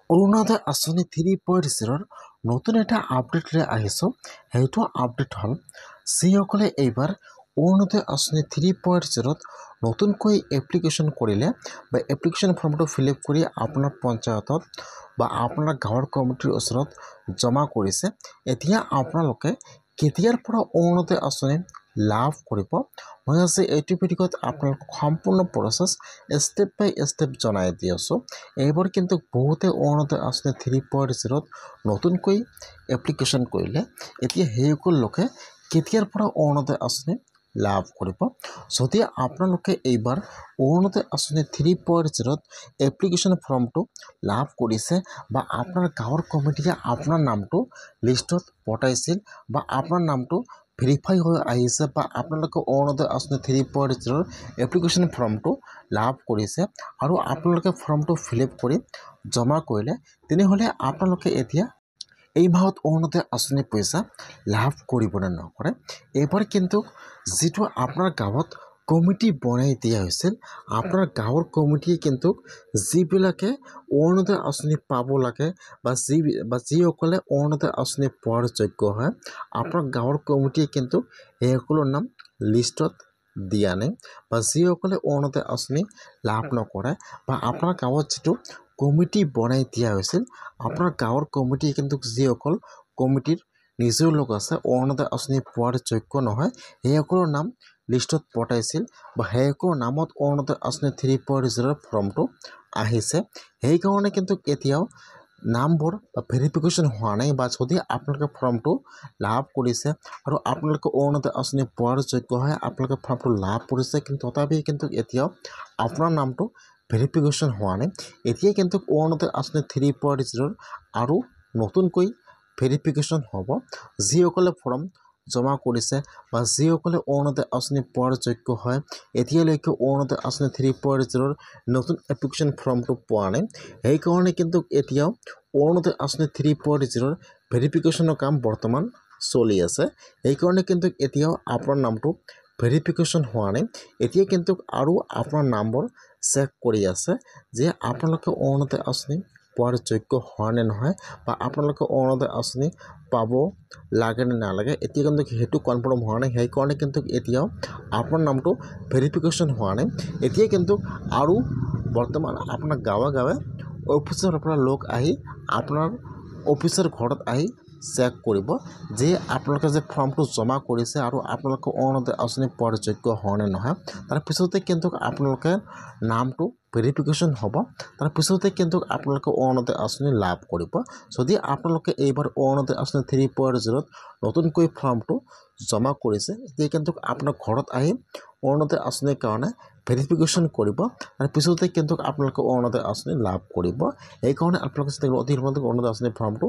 অৰুণোদয় আঁচনি 3.0 নতুন এটা আপডেটৰে আহিছোঁ। সেইটো আপডেট হ'ল যিসকলে এইবাৰ অৰুণোদয় আঁচনি 3.0 নতুনকৈ এপ্লিকেশ্যন কৰিলে বা এপ্লিকেশ্যন ফৰ্মটো ফিল আপ কৰি আপোনাৰ পঞ্চায়তত বা আপোনাৰ গাঁৱৰ কমিটিৰ ওচৰত জমা কৰিছে। এতিয়া আপোনালোকে কেতিয়াৰ পৰা অৰুণোদয় আঁচনি লাভ কৰিব, মই আজি এইটো ভিডিঅ'ত আপোনালোকক সম্পূৰ্ণ প্ৰচেছ ষ্টেপ বাই ষ্টেপ জনাই দি আছোঁ। এইবাৰ কিন্তু বহুতে অৰুণোদয় আঁচনি 3.0 নতুনকৈ এপ্লিকেশ্যন কৰিলে। এতিয়া সেইসকল লোকে কেতিয়াৰ পৰা অৰুণোদয় আঁচনি লাভ কৰিব। যদি আপোনালোকে এইবাৰ অৰুণোদয় আঁচনি 3.0 এপ্লিকেশ্যন ফৰ্মটো লাভ কৰিছে বা আপোনাৰ গাঁৱৰ কমিটিয়ে আপোনাৰ নামটো লিষ্টত পঠাইছিল বা আপোনাৰ নামটো ভেৰিফাই হৈ আহিছে বা আপোনালোকে অৰুণোদয় আঁচনি 3.0 এপ্লিকেশ্যন ফৰ্মটো লাভ কৰিছে আৰু আপোনালোকে ফৰ্মটো ফিল আপ কৰি জমা কৰিলে, তেনেহ'লে আপোনালোকে এতিয়া এই মাহত অৰুণোদয় আঁচনি পইচা লাভ কৰিবনে নকৰে। এইবাৰ কিন্তু যিটো আপোনাৰ গাঁৱত কমিটি বনাই দিয়া হৈছিল, আপোনাৰ গাঁৱৰ কমিটিয়ে কিন্তু যিবিলাকে অৰুণোদয় আঁচনি পাব লাগে বা যিসকলে অৰুণোদয় আঁচনি পোৱাৰ যোগ্য হয়, আপোনাৰ গাঁৱৰ কমিটিয়ে কিন্তু সেইসকলৰ নাম লিষ্টত দিয়া নাই বা যিসকলে অৰুণোদয় আঁচনি লাভ নকৰে বা আপোনাৰ গাঁৱত যিটো কমিটি বনাই দিয়া হৈছিল, আপোনাৰ গাঁৱৰ কমিটিয়ে কিন্তু যিসকল কমিটিৰ নিজৰ লোক আছে অৰুণোদয় আঁচনি পোৱাৰ যোগ্য নহয়, সেইসকলৰ নাম লিষ্টত পঠাইছিল বা সেইসকলৰ নামত অৰুণোদয় আঁচনি 3.0 ফৰ্মটো আহিছে। সেইকাৰণে কিন্তু এতিয়াও নামবোৰ ভেৰিফিকেশ্যন হোৱা নাই বা যদি আপোনালোকে ফৰ্মটো লাভ কৰিছে আৰু আপোনালোকে অৰুণোদয় আঁচনি পোৱাৰ যোগ্য হয়, আপোনালোকে ফৰ্মটো লাভ কৰিছে, কিন্তু তথাপি কিন্তু এতিয়াও আপোনাৰ নামটো ভেৰিফিকেশ্যন হোৱা নাই। এতিয়া কিন্তু অৰুণোদয় আঁচনি 3.0 আৰু নতুনকৈ ভেৰিফিকেশ্যন হ'ব। যিসকলে ফৰ্ম জমা কৰিছে বা যিসকলে অৰুণোদয় আঁচনি পোৱাৰ যোগ্য হয়, এতিয়ালৈকে অৰুণোদয় আঁচনি 3.0 নতুন এপ্লিকেশ্যন ফৰ্মটো পোৱা নাই। সেইকাৰণে কিন্তু এতিয়াও অৰুণোদয় আঁচনি 3.0 ভেৰিফিকেশ্যনৰ কাম বৰ্তমান চলি আছে। সেইকাৰণে কিন্তু এতিয়াও আপোনাৰ নামটো ভেৰিফিকেশ্যন হোৱা নাই। এতিয়া কিন্তু আৰু আপোনাৰ নামবোৰ চেক কৰি আছে যে আপোনালোকে অৰুণোদয় আঁচনি পোৱাৰ যোগ্য হয় নে নহয় বা আপোনালোকে অৰুণোদয় আঁচনি পাব লাগে নে নালাগে, এতিয়া কিন্তু সেইটো কনফাৰ্ম হোৱা নাই। সেইকাৰণে কিন্তু এতিয়াও আপোনাৰ নামটো ভেৰিফিকেশ্যন হোৱা নাই। এতিয়া কিন্তু আৰু বৰ্তমান আপোনাৰ গাঁৱে গাঁৱে অফিচৰ পৰা লোক আহি আপোনাৰ অফিচৰ ঘৰত আহি চেক কৰিব যে আপোনালোকে যে ফৰ্মটো জমা কৰিছে আৰু আপোনালোকে অৰুণোদয় আঁচনি পোৱাৰ যোগ্য হয় নে নহয়। তাৰপিছতে কিন্তু আপোনালোকে নামটো ভেৰিফিকেশ্যন হ'ব, তাৰপিছতে কিন্তু আপোনালোকে অৰুণোদয় আঁচনি লাভ কৰিব। যদি আপোনালোকে এইবাৰ অৰুণোদয় আঁচনি 3.0 নতুনকৈ ফৰ্মটো জমা কৰিছে, এতিয়া কিন্তু আপোনাৰ ঘৰত আহি অৰুণোদয় আঁচনিৰ কাৰণে ভেৰিফিকেশ্যন কৰিব, তাৰপিছতে কিন্তু আপোনালোকে অৰুণোদয় আঁচনি লাভ কৰিব। সেইকাৰণে আপোনালোকে অতি অৰুণোদয় আঁচনি ফৰ্মটো